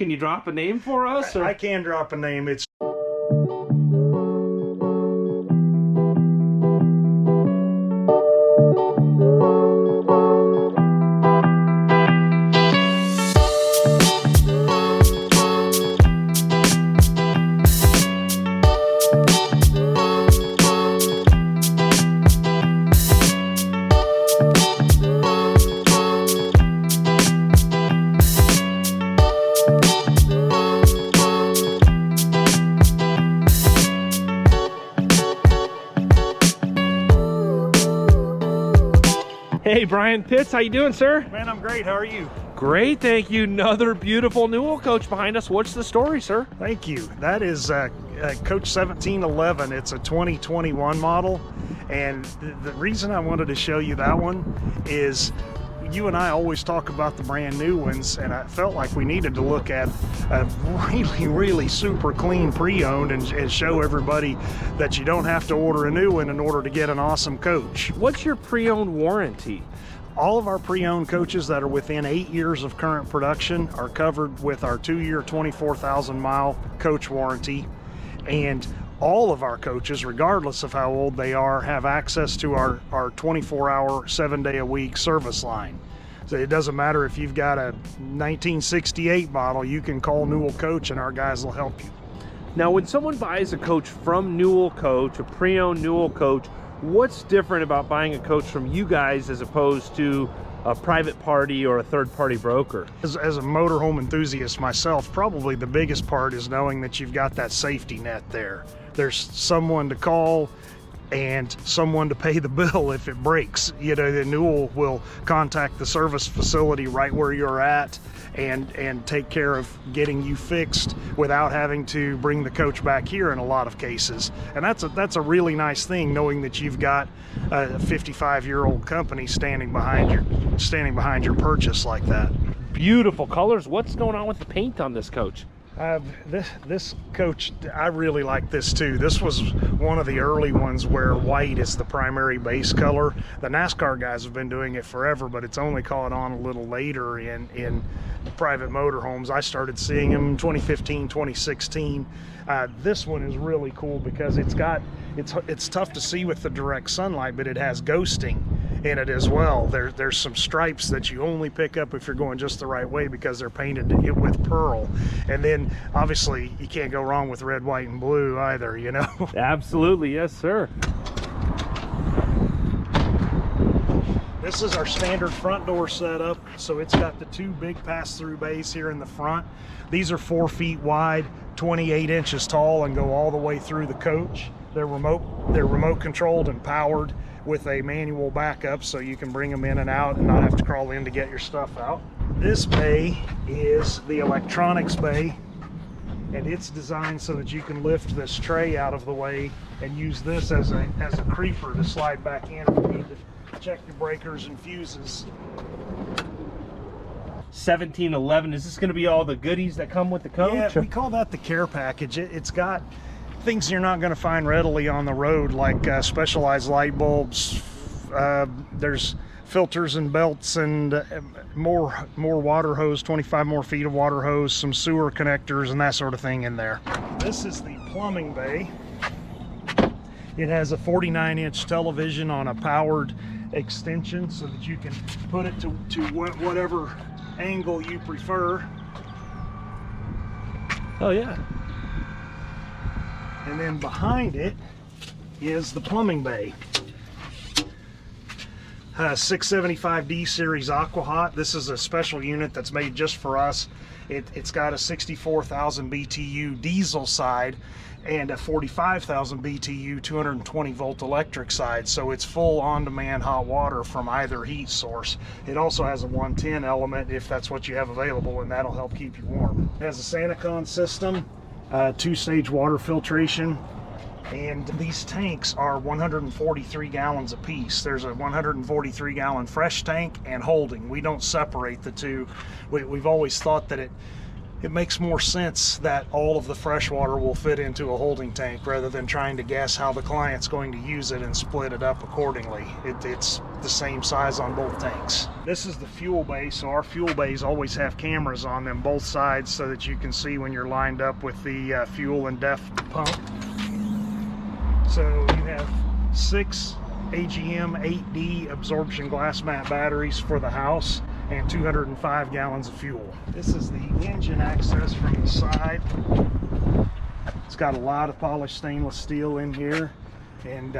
Can you drop a name for us? I can drop a name. It's Hey, Brian Pitts, how you doing, sir? Man, I'm great. How are you? Great, thank you. Another beautiful Newell Coach behind us. What's the story, sir? Thank you. That is Coach 1711. It's a 2021 model, and the reason I wanted to show you that one is you and I always talk about the brand new ones, and I felt like we needed to look at a really super clean pre-owned and show everybody that you don't have to order a new one in order to get an awesome coach. What's your pre-owned warranty? All of our pre-owned coaches that are within 8 years of current production are covered with our 2-year, 24,000 mile coach warranty, and all of our coaches, regardless of how old they are, have access to our 24-hour, 7-day-a-week service line. So it doesn't matter if you've got a 1968 model, you can call Newell Coach and our guys will help you. Now, when someone buys a coach from Newell Coach, a pre-owned Newell Coach, what's different about buying a coach from you guys as opposed to a private party or a third-party broker? As a motorhome enthusiast myself, probably the biggest part is knowing that you've got that safety net there. There's someone to call and someone to pay the bill if it breaks. You know, the Newell will contact the service facility right where you're at and take care of getting you fixed without having to bring the coach back here in a lot of cases. And that's a really nice thing, knowing that you've got a 55-year-old company standing behind your purchase like that. Beautiful colors. What's going on with the paint on this coach? This coach, I really like this too. This was one of the early ones where white is the primary base color. The NASCAR guys have been doing it forever, but it's only caught on a little later in private motorhomes. I started seeing them in 2015, 2016. This one is really cool because it's tough to see with the direct sunlight, but it has ghosting in it as well. There's some stripes that you only pick up if you're going just the right way because they're painted with pearl. And then obviously you can't go wrong with red, white, and blue either, you know? Absolutely, yes, sir. This is our standard front door setup. So it's got the 2 big pass-through bays here in the front. These are 4 feet wide, 28 inches tall, and go all the way through the coach. They're remote controlled and powered with a manual backup, so you can bring them in and out and not have to crawl in to get your stuff out. This bay is the electronics bay, and it's designed so that you can lift this tray out of the way and use this as a creeper to slide back in if you need to check your breakers and fuses. 1711, is this going to be all the goodies that come with the coach? Yeah, we call that the care package. It's got things you're not going to find readily on the road, like specialized light bulbs. There's filters and belts and more water hose, 25 more feet of water hose, some sewer connectors and that sort of thing in there. This is the plumbing bay. It has a 49-inch television on a powered extension so that you can put it to whatever angle you prefer. Oh yeah. And then behind it is the plumbing bay. 675D series Aqua Hot. This is a special unit that's made just for us. It's got a 64,000 BTU diesel side and a 45,000 BTU 220 volt electric side, so it's full on-demand hot water from either heat source. It also has a 110 element if that's what you have available, and that'll help keep you warm. It has a SaniCon system, 2-stage water filtration, and these tanks are 143 gallons apiece. There's a 143 gallon fresh tank and holding. We don't separate the two. We've always thought that it makes more sense that all of the fresh water will fit into a holding tank rather than trying to guess how the client's going to use it and split it up accordingly. It's the same size on both tanks. This is the fuel bay, so our fuel bays always have cameras on them both sides so that you can see when you're lined up with the fuel and def pump. So you have 6 AGM 8D absorption glass mat batteries for the house and 205 gallons of fuel. This is the engine access from the side. It's got a lot of polished stainless steel in here and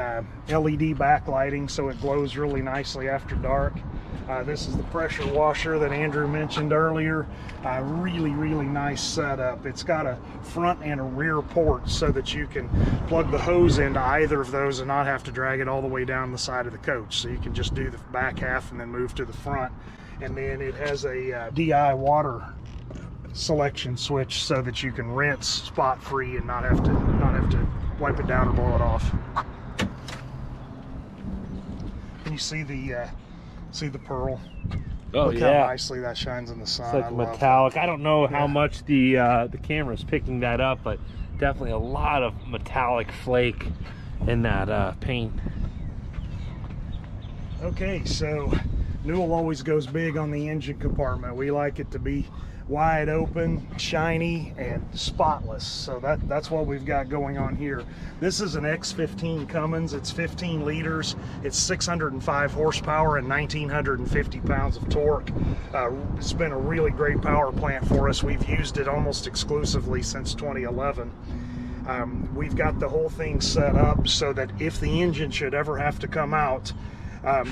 LED backlighting, so it glows really nicely after dark. This is the pressure washer that Andrew mentioned earlier. Really nice setup. It's got a front and a rear port so that you can plug the hose into either of those and not have to drag it all the way down the side of the coach. So you can just do the back half and then move to the front. And then it has a DI water selection switch so that you can rinse spot free and not have to wipe it down or blow it off. Can you see the pearl? Oh, Look yeah. how nicely that shines in the sun. It's like metallic. I don't know how much the camera's picking that up, but definitely a lot of metallic flake in that paint. Okay, so Newell always goes big on the engine compartment. We like it to be wide open, shiny, and spotless. So that's what we've got going on here. This is an X15 Cummins. It's 15 liters. It's 605 horsepower and 1,950 pounds of torque. It's been a really great power plant for us. We've used it almost exclusively since 2011. We've got the whole thing set up so that if the engine should ever have to come out,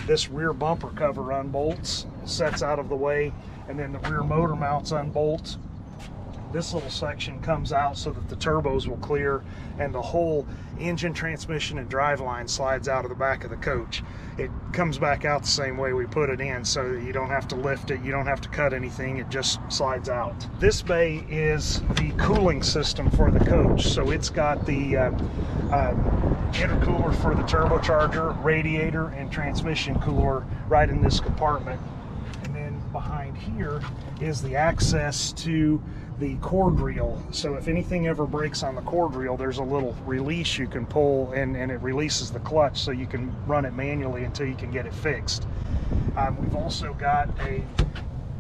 this rear bumper cover unbolts, sets out of the way, and then the rear motor mounts unbolt. This little section comes out so that the turbos will clear, and the whole engine, transmission, and driveline slides out of the back of the coach. It comes back out the same way we put it in, so that you don't have to lift it, you don't have to cut anything, it just slides out. This bay is the cooling system for the coach, so it's got the intercooler for the turbocharger, radiator, and transmission cooler right in this compartment. And then behind here is the access to the cord reel. So if anything ever breaks on the cord reel, there's a little release you can pull and it releases the clutch so you can run it manually until you can get it fixed. We've also got a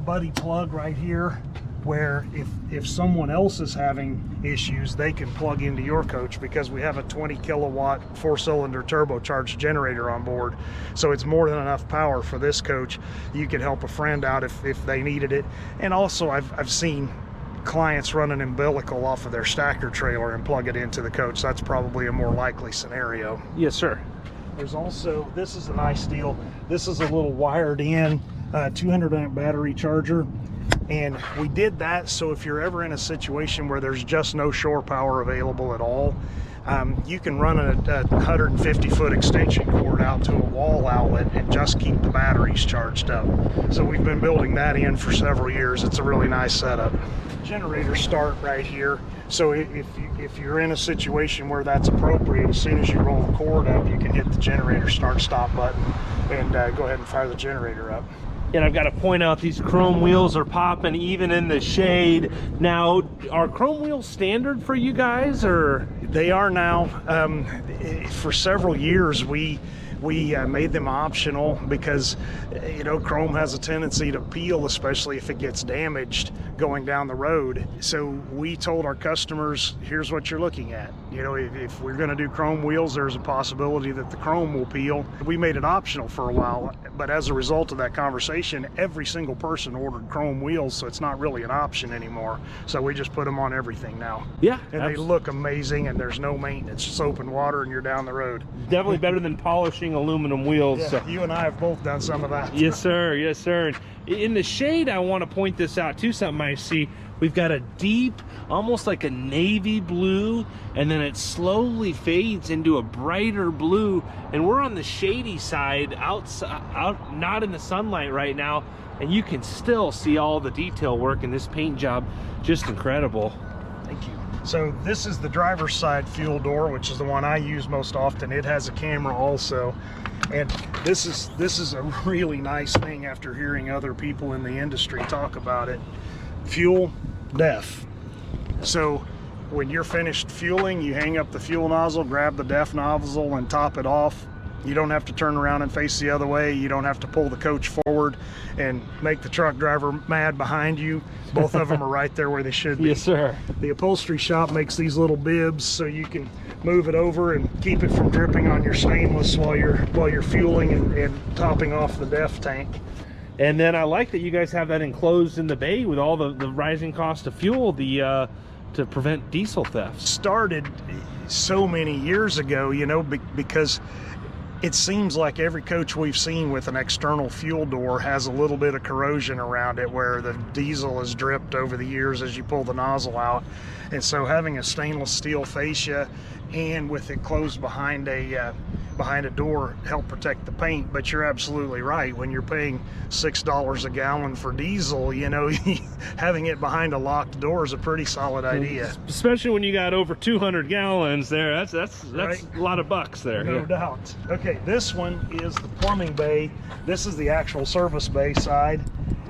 buddy plug right here where if someone else is having issues, they can plug into your coach because we have a 20 kilowatt 4-cylinder turbocharged generator on board. So it's more than enough power for this coach. You could help a friend out if they needed it. And also I've seen clients run an umbilical off of their stacker trailer and plug it into the coach. That's probably a more likely scenario. Yes, sir. There's also, this is a nice deal. This is a little wired in 200 amp battery charger. And we did that so if you're ever in a situation where there's just no shore power available at all, you can run a 150-foot extension cord out to a wall outlet and just keep the batteries charged up. So we've been building that in for several years. It's a really nice setup. Generator start right here. So if you're in a situation where that's appropriate, as soon as you roll the cord up, you can hit the generator start stop button and go ahead and fire the generator up. And I've got to point out these chrome wheels are popping even in the shade. Now, are chrome wheels standard for you guys, or? They are now. For several years, we made them optional because, you know, chrome has a tendency to peel, especially if it gets damaged going down the road. So we told our customers, here's what you're looking at. You know, if we're going to do chrome wheels, there's a possibility that the chrome will peel. We made it optional for a while, but as a result of that conversation, every single person ordered chrome wheels, so it's not really an option anymore. So we just put them on everything now. Yeah. And they look amazing, and there's no maintenance. Soap and water, and you're down the road. Definitely better than polishing aluminum wheels. Yeah, so. You and I have both done some of that. Yes, sir. Yes, sir. In the shade, I want to point this out too, something I see. We've got a deep, almost like a navy blue, and then it slowly fades into a brighter blue. And we're on the shady side, out, not in the sunlight right now, and you can still see all the detail work in this paint job. Just incredible. Thank you. So this is the driver's side fuel door, which is the one I use most often. It has a camera also. And this is a really nice thing after hearing other people in the industry talk about it. Fuel, DEF. So when you're finished fueling, you hang up the fuel nozzle, grab the DEF nozzle and top it off. You don't have to turn around and face the other way. You don't have to pull the coach forward and make the truck driver mad behind you. Both of them are right there where they should be. Yes, sir. The upholstery shop makes these little bibs so you can move it over and keep it from dripping on your stainless while you're fueling and topping off the DEF tank. And then I like that you guys have that enclosed in the bay with all the rising cost of fuel, to prevent diesel theft. Started so many years ago, you know, because it seems like every coach we've seen with an external fuel door has a little bit of corrosion around it where the diesel has dripped over the years as you pull the nozzle out. And so having a stainless steel fascia and with it closed behind a door help protect the paint. But you're absolutely right. When you're paying $6 a gallon for diesel, you know, having it behind a locked door is a pretty solid idea. Especially when you got over 200 gallons there. That's right? A lot of bucks there. No doubt. Okay, this one is the plumbing bay. This is the actual service bay side.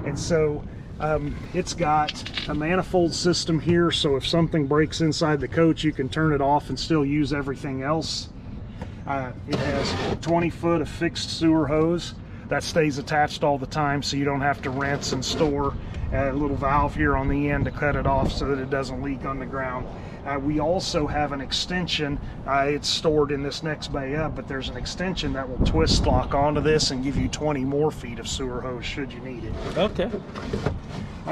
And so it's got a manifold system here, so if something breaks inside the coach, you can turn it off and still use everything else. It has 20 foot of fixed sewer hose that stays attached all the time, so you don't have to rinse and store. A little valve here on the end to cut it off so that it doesn't leak on the ground. We also have an extension. It's stored in this next bay up, but there's an extension that will twist lock onto this and give you 20 more feet of sewer hose should you need it. Okay.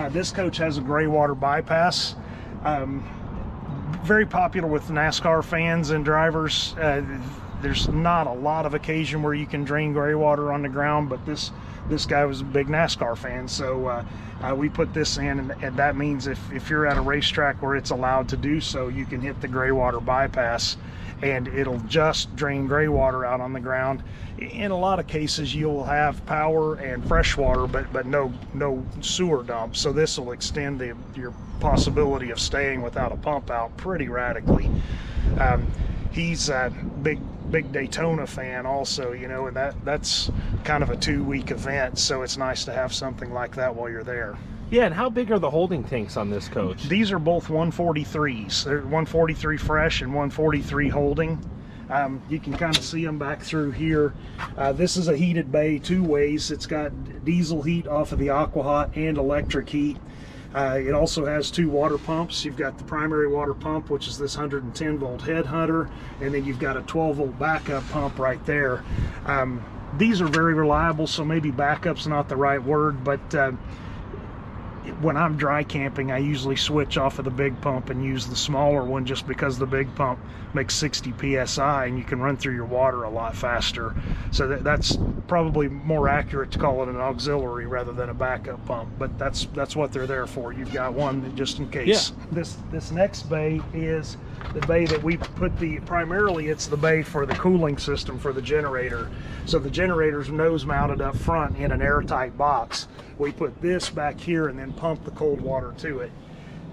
This coach has a gray water bypass. Very popular with NASCAR fans and drivers. There's not a lot of occasion where you can drain gray water on the ground, but this guy was a big NASCAR fan, so we put this in, and that means if you're at a racetrack where it's allowed to do so, you can hit the gray water bypass and it'll just drain gray water out on the ground. In a lot of cases you'll have power and fresh water, but no sewer dump, so this will extend your possibility of staying without a pump out pretty radically. He's a big Daytona fan also, you know, and that's kind of a 2-week event, so it's nice to have something like that while you're there. Yeah, and how big are the holding tanks on this coach? These are both 143s. They're 143 fresh and 143 holding. You can kind of see them back through here. This is a heated bay 2 ways. It's got diesel heat off of the AquaHot and electric heat. It also has 2 water pumps. You've got the primary water pump, which is this 110 volt headhunter, and then you've got a 12 volt backup pump right there. These are very reliable, so maybe backup's not the right word, but when I'm dry camping, I usually switch off of the big pump and use the smaller one, just because the big pump makes 60 psi and you can run through your water a lot faster. So that's probably more accurate to call it an auxiliary rather than a backup pump, but that's what they're there for. You've got one just in case. Yeah. This next bay is the bay that we put primarily it's the bay for the cooling system for the generator. So the generator's nose mounted up front in an airtight box. We put this back here and then pump the cold water to it.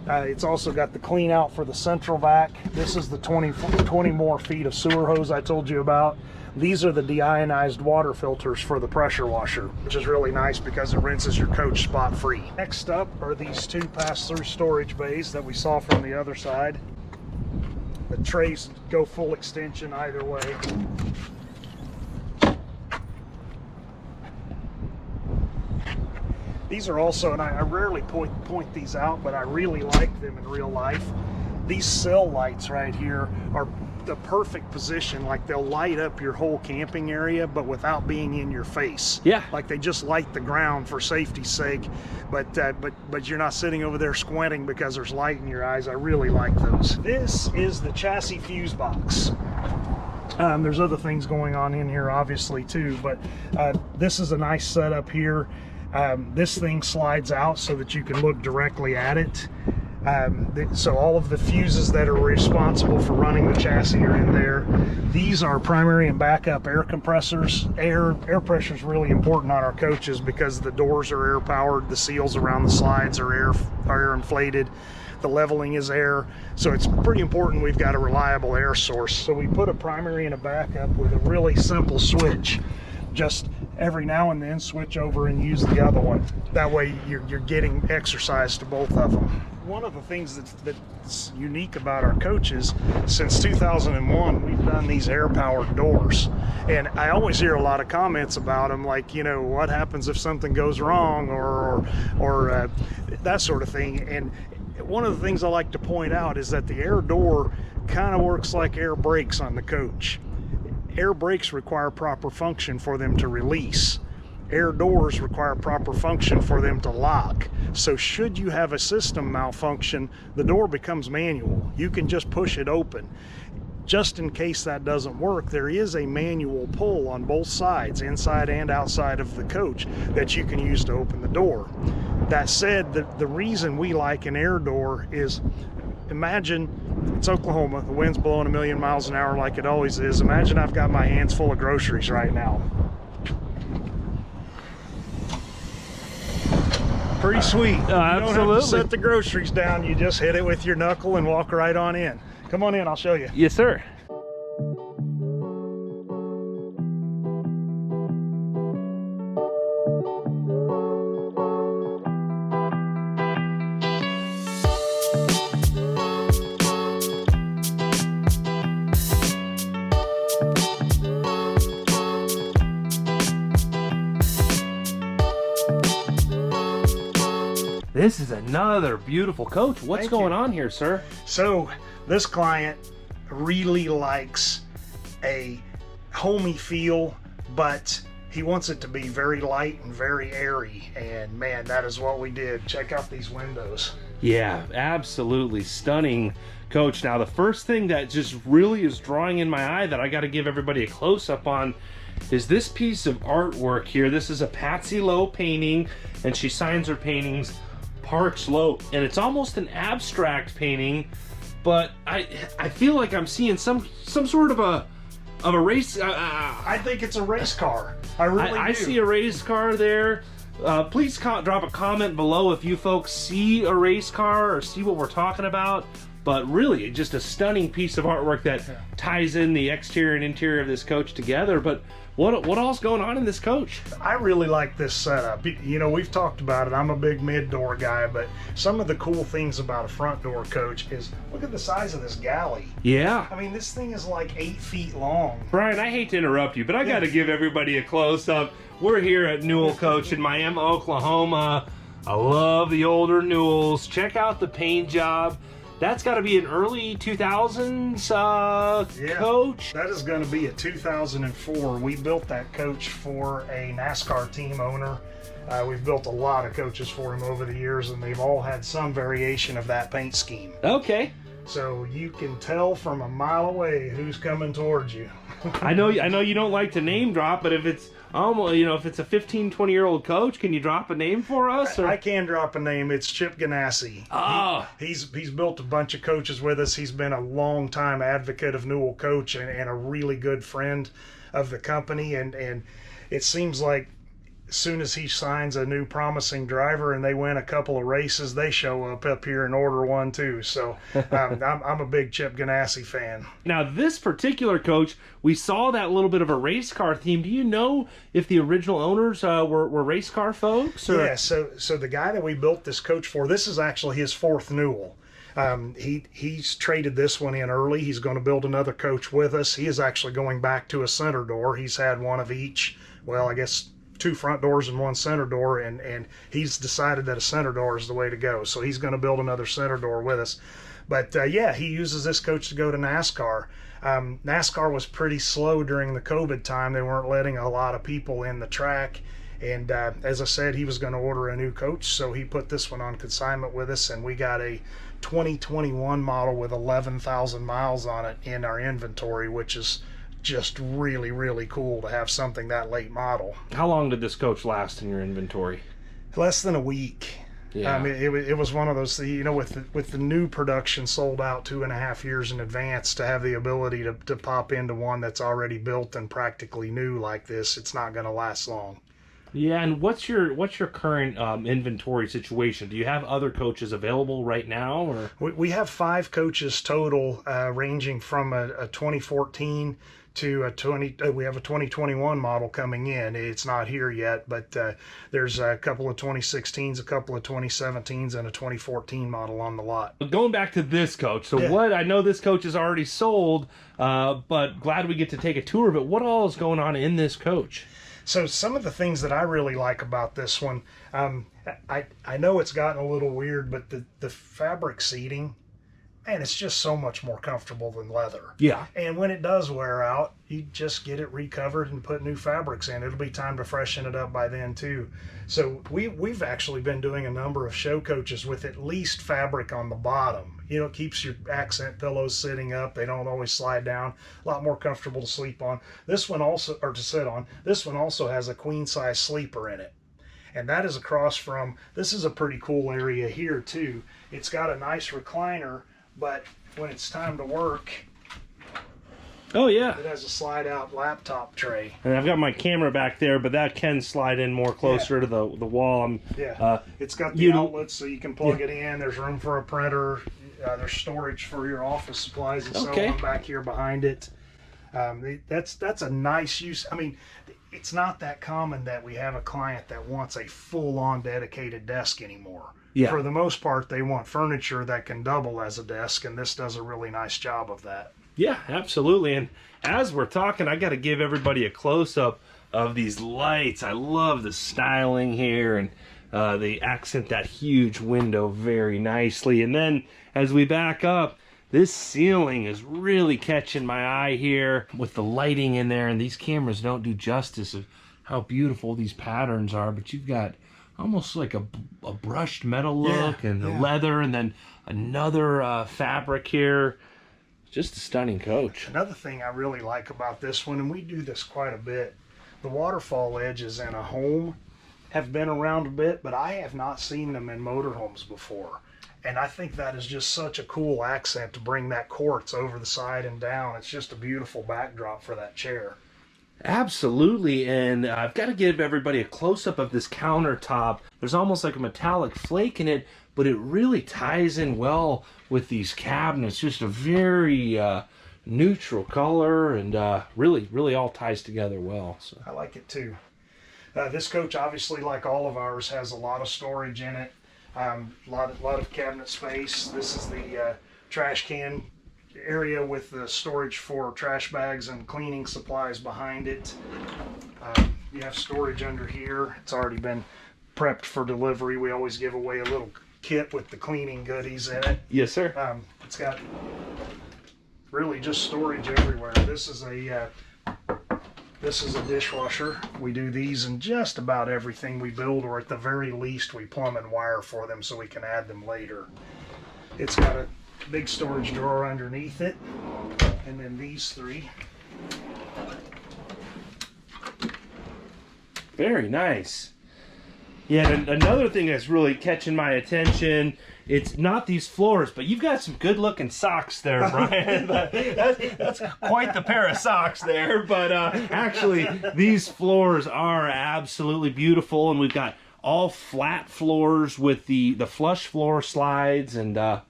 It's also got the clean out for the central vac. This is the 20 more feet of sewer hose I told you about. These are the deionized water filters for the pressure washer, which is really nice because it rinses your coach spot free. Next up are these 2 pass-through storage bays that we saw from the other side. The trays go full extension either way. These are also, and I rarely point these out, but I really like them in real life. These cell lights right here are the perfect position. Like, they'll light up your whole camping area, but without being in your face. Yeah. Like, they just light the ground for safety's sake, but you're not sitting over there squinting because there's light in your eyes. I really like those. This is the chassis fuse box. There's other things going on in here obviously too, but this is a nice setup here. This thing slides out so that you can look directly at it. So all of the fuses that are responsible for running the chassis are in there. These are primary and backup air compressors. Air pressure is really important on our coaches because the doors are air powered, the seals around the slides are air inflated, the leveling is air, so it's pretty important we've got a reliable air source. So we put a primary and a backup with a really simple switch. Just every now and then switch over and use the other one. That way you're getting exercise to both of them. one of the things that's unique about our coaches, since 2001, we've done these air-powered doors. And I always hear a lot of comments about them, like, what happens if something goes wrong or that sort of thing. And one of the things I like to point out is that the air door kind of works like air brakes on the coach. Air brakes require proper function for them to release. Air doors require proper function for them to lock. So should you have a system malfunction, the door becomes manual. You can just push it open. Just in case that doesn't work, there is a manual pull on both sides, inside and outside of the coach, that you can use to open the door. That said, the reason we like an air door is, imagine it's Oklahoma, the wind's blowing 1,000,000 miles an hour like it always is. Imagine I've got my hands full of groceries right now. Pretty sweet. You Absolutely. don't have to set the groceries down. You just hit it with your knuckle and walk right on in. Come on in, I'll show you. Yes, sir. This is another beautiful coach. What's going on here, sir? So this client really likes a homey feel, but he wants it to be very light and very airy. And man, that is what we did. Check out these windows. Yeah, absolutely stunning, coach. Now, the first thing that just really is drawing in my eye that I got to give everybody a close-up on is this piece of artwork here. This is a Patsy Lowe painting, and she signs her paintings Parks Lowe, and it's almost an abstract painting, but I feel like I'm seeing some sort of a race. I think it's a race car. I really do. I see a race car there. Please drop a comment below if you folks see a race car or see what we're talking about. But really, just a stunning piece of artwork that ties in the exterior and interior of this coach together. But what all's going on in this coach? I really like this setup. We've talked about it. I'm a big mid-door guy, but some of the cool things about a front door coach is, look at the size of this galley. Yeah. I mean, this thing is like 8 feet long. Brian, I hate to interrupt you, but I got to give everybody a close-up. We're here at Newell Coach in Miami, Oklahoma. I love the older Newells. Check out the paint job. That's got to be an early 2000s coach. That is going to be a 2004. We built that coach for a NASCAR team owner. We've built a lot of coaches for him over the years, and they've all had some variation of that paint scheme. Okay. So you can tell from a mile away who's coming towards you. I know you don't like to name drop, but if it's if it's a 15, 20-year-old coach, can you drop a name for us? Or? I can drop a name. It's Chip Ganassi. Oh. He's built a bunch of coaches with us. He's been a long-time advocate of Newell Coach and a really good friend of the company. And it seems like as soon as he signs a new promising driver and they win a couple of races, they show up here and order one too. So I'm a big Chip Ganassi fan. Now, this particular coach, we saw that little bit of a race car theme. Do you know if the original owners were race car folks? Or? Yeah, so the guy that we built this coach for, this is actually his fourth Newell. He's traded this one in early. He's going to build another coach with us. He is actually going back to a center door. He's had one of each. Well, I guess 2 front doors and 1 center door, and he's decided that a center door is the way to go. So he's going to build another center door with us. But he uses this coach to go to NASCAR. NASCAR was pretty slow during the COVID time. They weren't letting a lot of people in the track. And as I said, he was going to order a new coach, so he put this one on consignment with us, and we got a 2021 model with 11,000 miles on it in our inventory, which is just really, really cool to have something that late model. How long did this coach last in your inventory? Less than a week. Yeah. It was one of those, with the new production sold out 2.5 years in advance, to have the ability to pop into one that's already built and practically new like this, it's not going to last long. Yeah, and what's your current inventory situation? Do you have other coaches available right now? Or We have 5 coaches total, ranging from a 2014 to we have a 2021 model coming in. It's not here yet, but there's a couple of 2016s, a couple of 2017s, and a 2014 model on the lot. Going back to this coach, so Yeah. what, I know this coach is already sold, but glad we get to take a tour of it. What all is going on in this coach? So some of the things that I really like about this one, I know it's gotten a little weird, but the fabric seating, man, it's just so much more comfortable than leather. Yeah. And when it does wear out, you just get it recovered and put new fabrics in. It'll be time to freshen it up by then too. So we've actually been doing a number of show coaches with at least fabric on the bottom. You know, it keeps your accent pillows sitting up. They don't always slide down. A lot more comfortable to sleep on. This one also, or to sit on, this one also has a queen size sleeper in it. And that is across from, this is a pretty cool area here too. It's got a nice recliner, but when it's time to work, Oh yeah. it has a slide out laptop tray. And I've got my camera back there, but that can slide in more closer to the wall. It's got the outlets so you can plug it in. There's room for a printer. There's storage for your office supplies and so on back here behind it. That's a nice use. I mean, it's not that common that we have a client that wants a full-on dedicated desk anymore. Yeah. For the most part, they want furniture that can double as a desk, and this does a really nice job of that. Yeah, absolutely. And as we're talking, I got to give everybody a close-up of these lights. I love the styling here, and they accent that huge window very nicely. And then as we back up, this ceiling is really catching my eye here with the lighting in there, and these cameras don't do justice of how beautiful these patterns are, but you've got almost like a brushed metal look and the leather, and then another fabric here. Just a stunning coach. Another thing I really like about this one, and we do this quite a bit, the waterfall edges in a home have been around a bit, but I have not seen them in motorhomes before. And I think that is just such a cool accent to bring that quartz over the side and down. It's just a beautiful backdrop for that chair. Absolutely, and I've got to give everybody a close-up of this countertop. There's almost like a metallic flake in it, but it really ties in well with these cabinets. Just a very neutral color, and really all ties together well. So I like it too. This coach, obviously, like all of ours, has a lot of storage in it. A lot of cabinet space. This is the trash can area with the storage for trash bags and cleaning supplies behind it. You have storage under here. It's already been prepped for delivery. We always give away a little kit with the cleaning goodies in it. yes, sir. It's got really just storage everywhere. This is a dishwasher. We do these in just about everything we build, or at the very least we plumb and wire for them so we can add them later. It's got a big storage drawer underneath it, and then these three. Very nice. Yeah, and another thing that's really catching my attention, it's not these floors, but you've got some good-looking socks there, Brian. that's quite the pair of socks there. But actually, these floors are absolutely beautiful, and we've got all flat floors with the flush floor slides, and a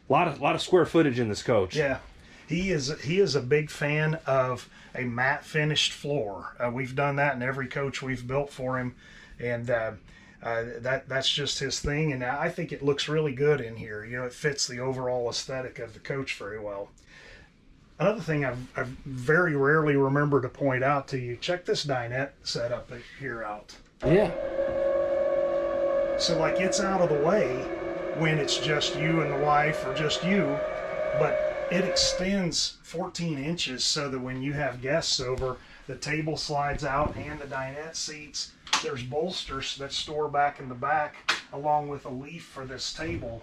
lot of square footage in this coach. Yeah, he is a big fan of a matte finished floor. We've done that in every coach we've built for him, and that's just his thing, and I think it looks really good in here. You know, it fits the overall aesthetic of the coach very well. Another thing I very rarely remember to point out to you, check this dinette setup here out. Yeah. So like, it's out of the way when it's just you and the wife, or just you, but it extends 14 inches so that when you have guests over, the table slides out and the dinette seats. There's bolsters that store back in the back, along with a leaf for this table.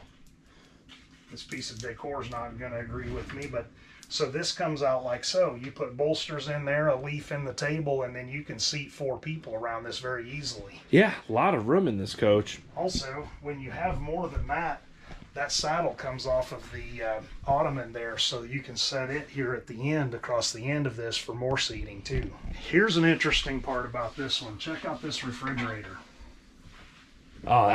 This piece of decor is not going to agree with me, but so this comes out like so. You put bolsters in there, a leaf in the table, and then you can seat 4 people around this very easily. Yeah, a lot of room in this coach. Also, when you have more than that, that saddle comes off of the ottoman there, so you can set it here at the end, across the end of this, for more seating too. Here's an interesting part about this one. Check out this refrigerator. Oh,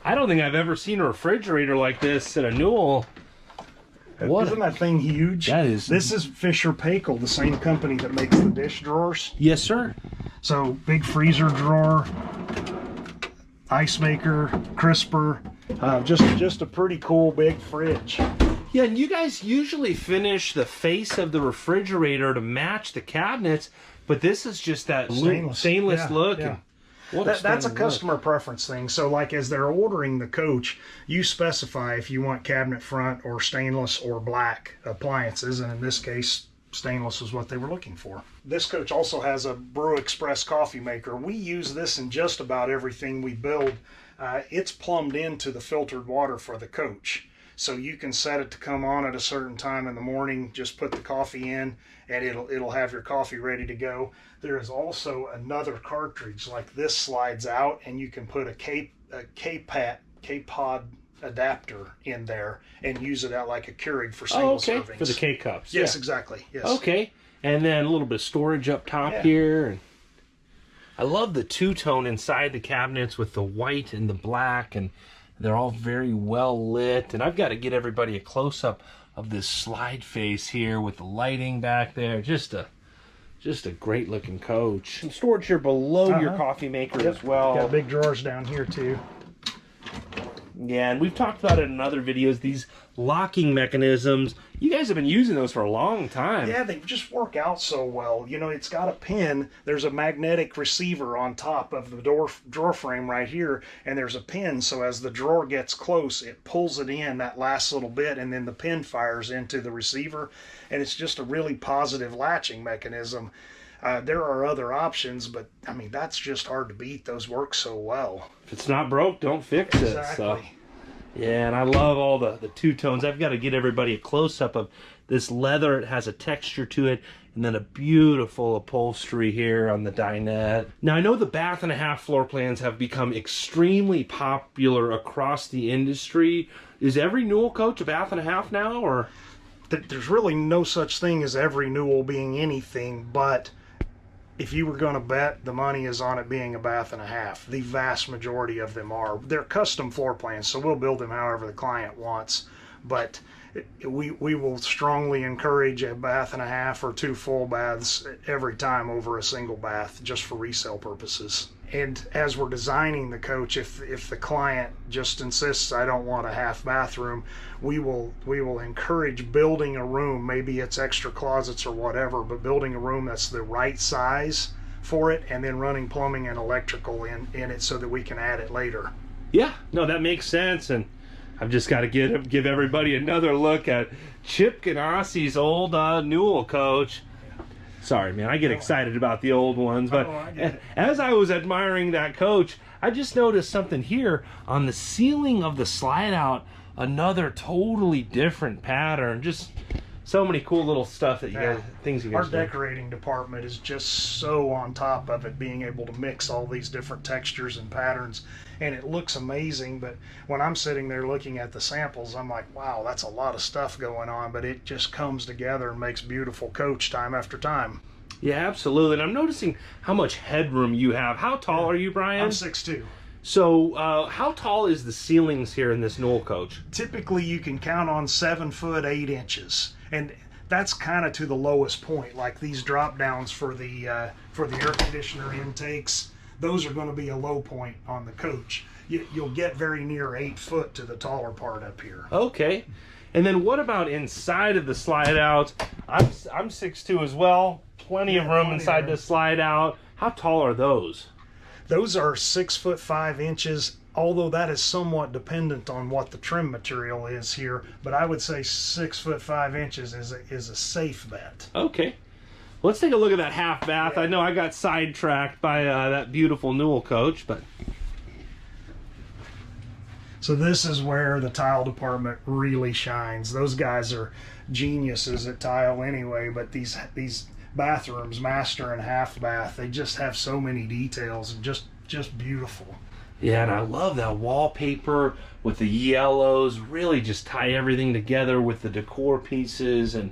I don't think I've ever seen a refrigerator like this at a Newell. Isn't that thing huge? That is. This is Fisher Paykel, the same company that makes the dish drawers. Yes, sir. So big freezer drawer, ice maker, crisper, just a pretty cool big fridge. Yeah, and you guys usually finish the face of the refrigerator to match the cabinets, but this is just that stainless look. Yeah. And That's a customer preference thing. So like as they're ordering the coach, you specify if you want cabinet front or stainless or black appliances, and in this case, stainless is what they were looking for. This coach also has a Brew Express coffee maker. We use this in just about everything we build. It's plumbed into the filtered water for the coach. So you can set it to come on at a certain time in the morning, just put the coffee in, and it'll have your coffee ready to go. There is also another cartridge, like this slides out, and you can put a K-Pod adapter in there and use it out like a Keurig for single servings. For the K-Cups. Yes, exactly. Yes. Okay. And then a little bit of storage up top here. And I love the two-tone inside the cabinets with the white and the black, and they're all very well lit. And I've got to get everybody a close-up of this slide face here with the lighting back there. Just a great looking coach. Some storage here below your coffee maker as well. Got big drawers down here too. Yeah, and we've talked about it in other videos, these locking mechanisms. You guys have been using those for a long time. Yeah, they just work out so well. You know, it's got a pin. There's a magnetic receiver on top of the drawer frame right here, and there's a pin, so as the drawer gets close, it pulls it in that last little bit, and then the pin fires into the receiver, and it's just a really positive latching mechanism. There are other options, but I mean, that's just hard to beat. Those work so well. If it's not broke, don't fix it. So, yeah, and I love all the two-tones. I've got to get everybody a close-up of this leather. It has a texture to it, and then a beautiful upholstery here on the dinette. Now, I know the bath and a half floor plans have become extremely popular across the industry. Is every Newell coach a bath and a half now, or? There's really no such thing as every Newell being anything, but if you were going to bet, the money is on it being a bath and a half. The vast majority of them are. They're custom floor plans, so we'll build them however the client wants. But we will strongly encourage a bath and a half or 2 full baths every time over a single bath, just for resale purposes. And as we're designing the coach, if the client just insists, I don't want a half bathroom, we will encourage building a room. Maybe it's extra closets or whatever, but building a room that's the right size for it, and then running plumbing and electrical in it so that we can add it later. Yeah, no, that makes sense. And I've just got to give everybody another look at Chip Ganassi's old Newell coach. Sorry, man, I get excited about the old ones, but as I was admiring that coach, I just noticed something here on the ceiling of the slide out, another totally different pattern. Just so many cool little stuff that you guys, things you guys do. Our decorating department is just so on top of it, being able to mix all these different textures and patterns, and it looks amazing. But when I'm sitting there looking at the samples, I'm like, wow, that's a lot of stuff going on, but it just comes together and makes beautiful coach time after time. Yeah, absolutely. And I'm noticing how much headroom you have. How tall are you, Brian? I'm 6'2". So how tall is the ceilings here in this Newell coach? Typically you can count on 7 foot 8 inches, and that's kind of to the lowest point. Like these drop downs for the air conditioner intakes, those are going to be a low point on the coach. You'll get very near 8 foot to the taller part up here. Okay. And then what about inside of the slide out? I'm 6'2" as well. Plenty of room inside the slide out. How tall are those? Those are 6 foot 5 inches, although that is somewhat dependent on what the trim material is here. But I would say 6 foot 5 inches is a safe bet. Okay. Let's take a look at that half bath. Yeah. I know I got sidetracked by that beautiful Newell coach, but. So this is where the tile department really shines. Those guys are geniuses at tile anyway, but these bathrooms, master and half bath, they just have so many details and just beautiful. Yeah, and I love that wallpaper with the yellows. Really just tie everything together with the decor pieces, and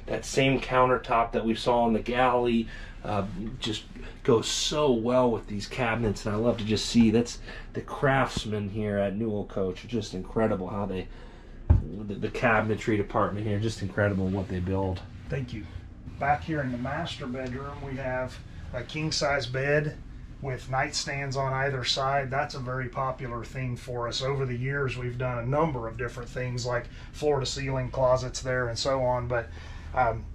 that same countertop that we saw in the galley just goes so well with these cabinets. And I love to just see, that's the craftsmen here at Newell Coach are just incredible how they the cabinetry department here. Just incredible what they build. Thank you. Back here in the master bedroom, we have a king-size bed with nightstands on either side. That's a very popular thing for us. Over the years, we've done a number of different things like floor-to-ceiling closets there and so on, but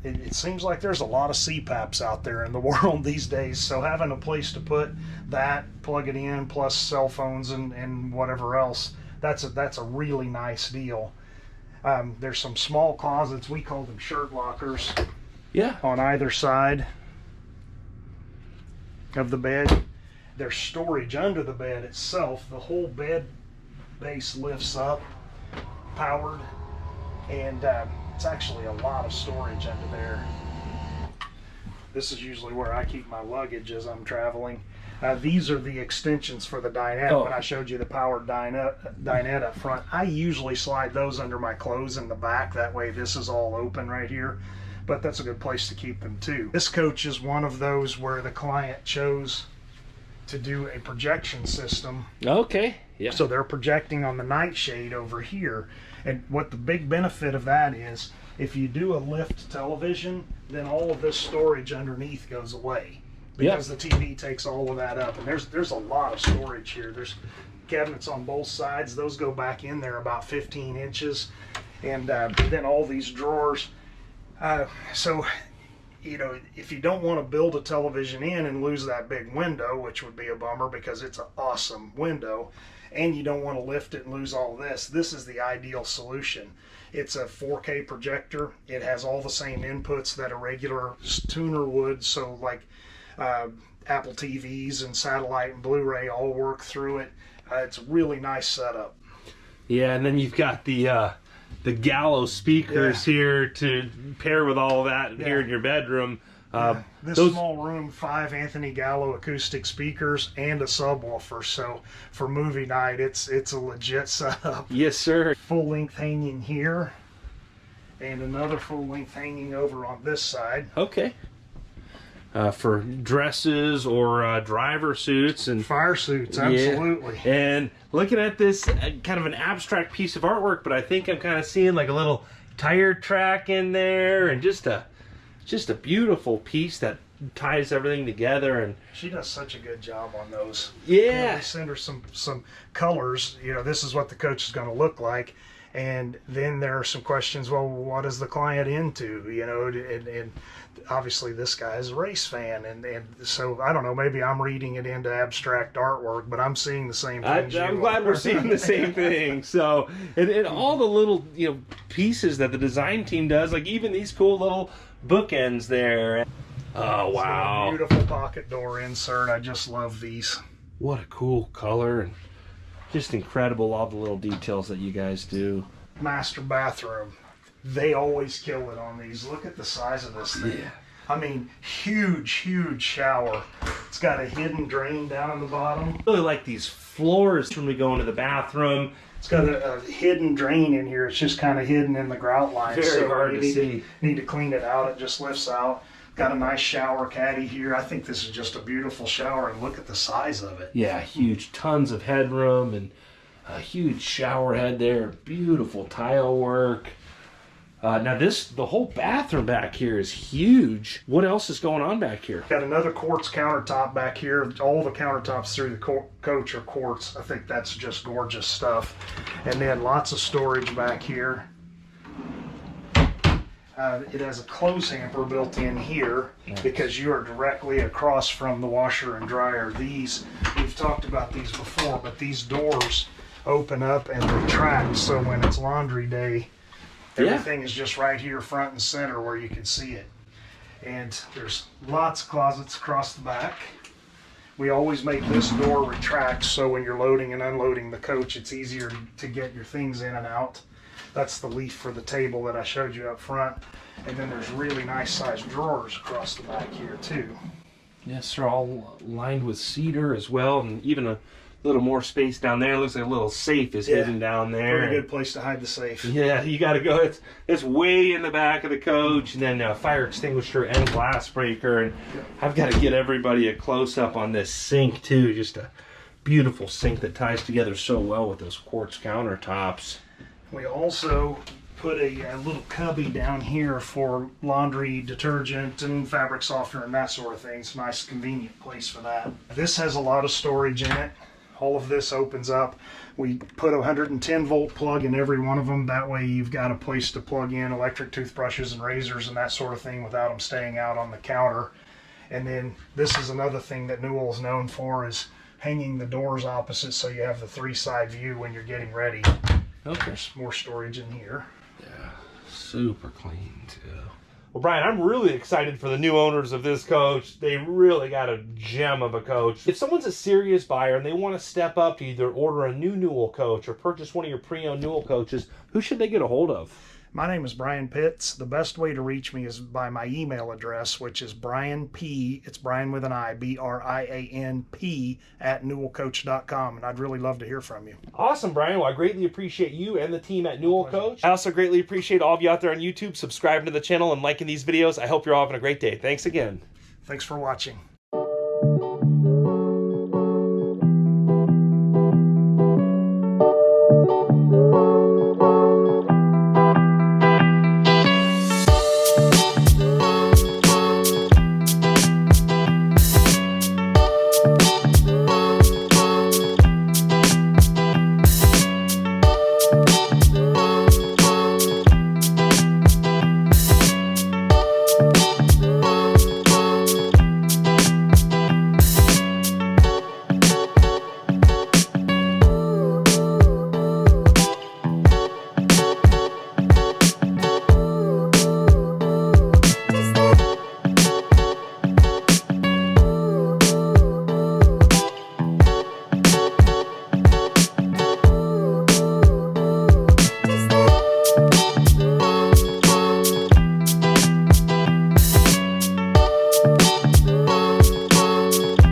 it seems like there's a lot of CPAPs out there in the world these days, so having a place to put that, plug it in, plus cell phones and whatever else, that's a really nice deal. There's some small closets, we call them shirt lockers, on either side of the bed. There's storage under the bed itself. The whole bed base lifts up, powered, and it's actually a lot of storage under there. This is usually where I keep my luggage as I'm traveling. These are the extensions for the dinette. When I showed you the powered dinette up front, I usually slide those under my clothes in the back. That way this is all open right here. But that's a good place to keep them too. This coach is one of those where the client chose to do a projection system. Okay. Yeah. So they're projecting on the nightshade over here. And what the big benefit of that is, if you do a lift television, then all of this storage underneath goes away. Because the TV takes all of that up. And there's a lot of storage here. There's cabinets on both sides. Those go back in there about 15 inches. And then all these drawers. So, you know, if you don't want to build a television in and lose that big window, which would be a bummer because it's an awesome window, and you don't want to lift it and lose all this, this is the ideal solution. It's a 4K projector. It has all the same inputs that a regular tuner would, so like Apple TVs and satellite and Blu-ray all work through it. It's a really nice setup. Yeah, and then you've got the Gallo speakers here to pair with all of that here in your bedroom. This small room, 5 Anthony Gallo acoustic speakers and a subwoofer. So for movie night, it's a legit setup. Yes, sir. Full length hanging here, and another full length hanging over on this side. Okay. For dresses or driver suits and fire suits, absolutely. Yeah. And looking at this, kind of an abstract piece of artwork, but I think I'm kind of seeing like a little tire track in there, and just a beautiful piece that ties everything together. And she does such a good job on those. Yeah. You know, we send her some colors. You know, this is what the coach is going to look like. And then there are some questions, well, what is the client into? You know, and obviously this guy is a race fan. And so, I don't know, maybe I'm reading it into abstract artwork, but I'm seeing the same things. I'm glad we're seeing the same thing. So, and all the little, you know, pieces that the design team does, like even these cool little bookends there. Oh, wow. Beautiful pocket door insert. I just love these. What a cool color. And just incredible, all the little details that you guys do. Master bathroom. They always kill it on these. Look at the size of this thing. Yeah. I mean, huge shower. It's got a hidden drain down in the bottom. I really like these floors when we go into the bathroom. It's got a hidden drain in here. It's just kind of hidden in the grout line. Very hard to see. Need to clean it out. It just lifts out. Got a nice shower caddy here. I think this is just a beautiful shower, and look at the size of it. Yeah, huge, tons of headroom, and a huge shower head there. Beautiful tile work. Now the whole bathroom back here is huge. What else is going on back here? Got another quartz countertop back here. All the countertops through the coach are quartz. I think that's just gorgeous stuff. And then lots of storage back here. It has a clothes hamper built in here because you are directly across from the washer and dryer. These, we've talked about these before, but these doors open up and retract, so when it's laundry day, everything is just right here front and center where you can see it. And there's lots of closets across the back. We always make this door retract, so when you're loading and unloading the coach, it's easier to get your things in and out. That's the leaf for the table that I showed you up front. And then there's really nice sized drawers across the back here too. Yes, they're all lined with cedar as well, and even a little more space down there. It looks like a little safe is hidden down there. Pretty good place to hide the safe. Yeah, you got to go. It's way in the back of the coach, and then a fire extinguisher and glass breaker. And I've got to get everybody a close up on this sink too. Just a beautiful sink that ties together so well with those quartz countertops. We also put a little cubby down here for laundry detergent and fabric softener and that sort of thing. It's a nice convenient place for that. This has a lot of storage in it. All of this opens up. We put a 110 volt plug in every one of them. That way you've got a place to plug in electric toothbrushes and razors and that sort of thing without them staying out on the counter. And then this is another thing that Newell's known for, is hanging the doors opposite so you have the 3-side view when you're getting ready. Okay. There's more storage in here. Yeah, super clean too. Well, Brian, I'm really excited for the new owners of this coach. They really got a gem of a coach. If someone's a serious buyer and they want to step up to either order a new Newell coach or purchase one of your pre-owned Newell coaches, who should they get a hold of? My name is Brian Pitts. The best way to reach me is by my email address, which is Brian P. It's Brian with an I, BRIANP @newellcoach.com, and I'd really love to hear from you. Awesome, Brian. Well, I greatly appreciate you and the team at Newell Coach. I also greatly appreciate all of you out there on YouTube subscribing to the channel and liking these videos. I hope you're all having a great day. Thanks again. Thanks for watching.